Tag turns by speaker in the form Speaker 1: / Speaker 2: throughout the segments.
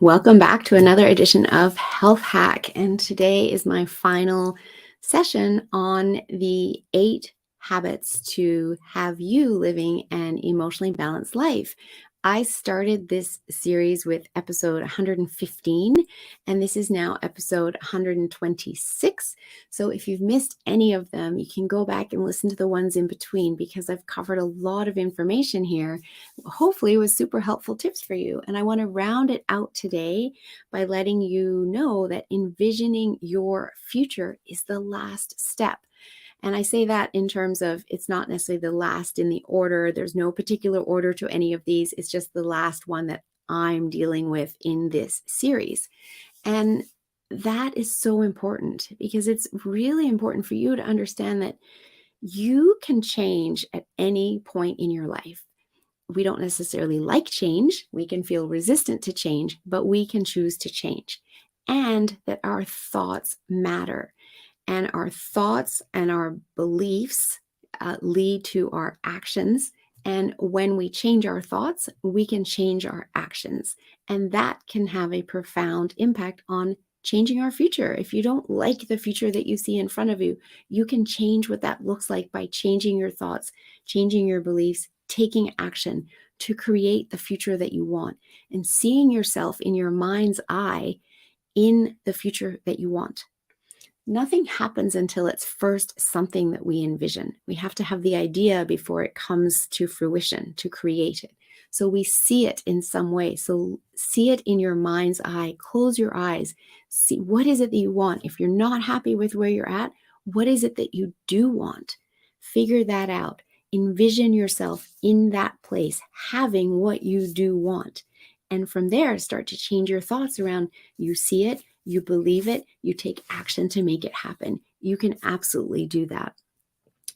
Speaker 1: Welcome back to another edition of Health Hack. And today is my final session on the 8 habits to have you living an emotionally balanced life. I started this series with episode 115, and this is now episode 126. So if you've missed any of them, you can go back and listen to the ones in between because I've covered a lot of information here. Hopefully it was super helpful tips for you. And I want to round it out today by letting you know that envisioning your future is the last step. And I say that in terms of it's not necessarily the last in the order. There's no particular order to any of these. It's just the last one that I'm dealing with in this series. And that is so important because it's really important for you to understand that you can change at any point in your life. We don't necessarily like change. We can feel resistant to change, but we can choose to change. And that our thoughts matter. And our thoughts and our beliefs lead to our actions. And when we change our thoughts, we can change our actions. And that can have a profound impact on changing our future. If you don't like the future that you see in front of you, you can change what that looks like by changing your thoughts, changing your beliefs, taking action to create the future that you want and seeing yourself in your mind's eye in the future that you want. Nothing happens until it's first something that we envision. We have to have the idea before it comes to fruition, to create it. So we see it in some way. So see it in your mind's eye. Close your eyes. See what is it that you want. If you're not happy with where you're at, what is it that you do want? Figure that out. Envision yourself in that place, having what you do want. And from there, start to change your thoughts around you see it, you believe it, you take action to make it happen. You can absolutely do that.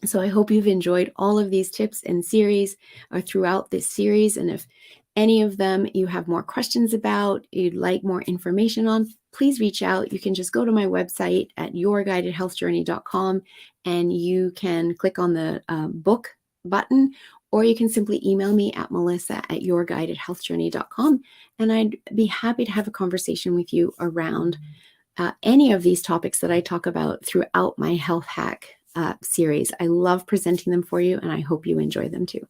Speaker 1: So I hope you've enjoyed all of these tips and series or throughout this series. And if any of them you have more questions about, you'd like more information on, please reach out. You can just go to my website at yourguidedhealthjourney.com and you can click on the book button, or you can simply email me at melissa@yourguidedhealthjourney.com. And I'd be happy to have a conversation with you around any of these topics that I talk about throughout my health hack series. I love presenting them for you, and I hope you enjoy them too.